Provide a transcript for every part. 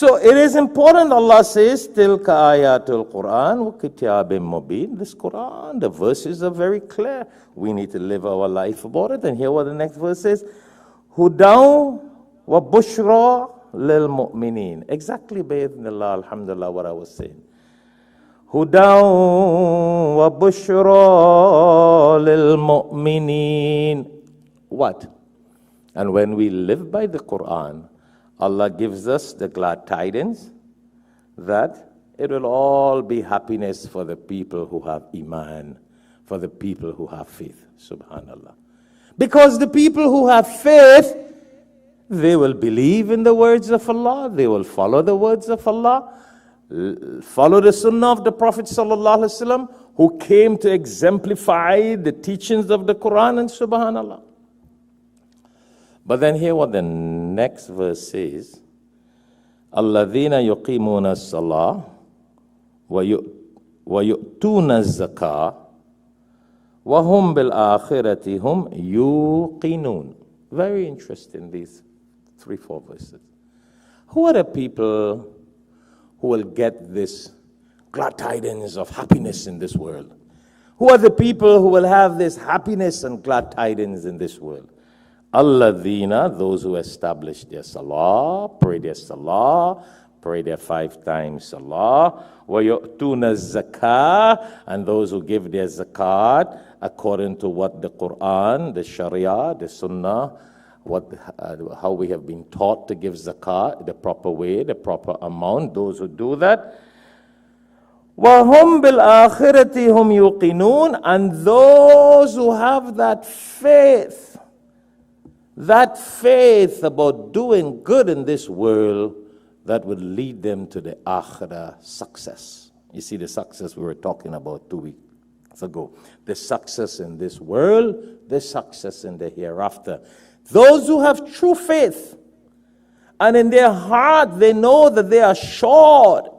So it is important, Allah says, Tilka ayatul Qur'an wa kitabim mubin. This Qur'an, the verses are very clear. We need to live our life about it. And here what the next verse says, Hudaw wa bushra lil mu'mineen. Exactly, bi'idhnillah, alhamdulillah, what I was saying. Hudaw wa bushra lil mu'mineen. What? And when we live by the Qur'an, Allah gives us the glad tidings that it will all be happiness for the people who have iman, for the people who have faith. Subhanallah. Because the people who have faith, they will believe in the words of Allah, they will follow the words of Allah, follow the sunnah of the Prophet sallallahu alaihi wasallam, who came to exemplify the teachings of the Quran, and subhanallah. But then hear what the next verse says. Alladhina yuqimuna as-salah wa yu'tuna az-zakah wa hum bil akhirati hum yuqinun. Very interesting, these 3-4 verses. Who are the people who will get this glad tidings of happiness in this world? Who are the people who will have this happiness and glad tidings in this world? Alladhina, those who establish their salah, pray their 5 times salah, wa yu'tuna zakah, and those who give their zakat according to what the Qur'an, the Sharia, the Sunnah, how we have been taught to give zakat, the proper way, the proper amount, those who do that. وَهُمْ بِالْآخِرَةِ هُمْ يُوقِنُونَ, and those who have that faith about doing good in this world that would lead them to the akhirah success. You see the success we were talking about 2 weeks ago. The success in this world, the success in the hereafter. Those who have true faith, and in their heart they know that they are assured.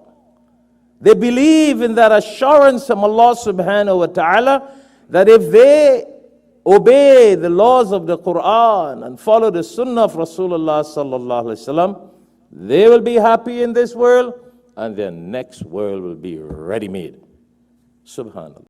They believe in that assurance from Allah subhanahu wa ta'ala that if they obey the laws of the Qur'an and follow the sunnah of Rasulullah sallallahu alaihi wasallam, they will be happy in this world and their next world will be ready-made. Subhanallah.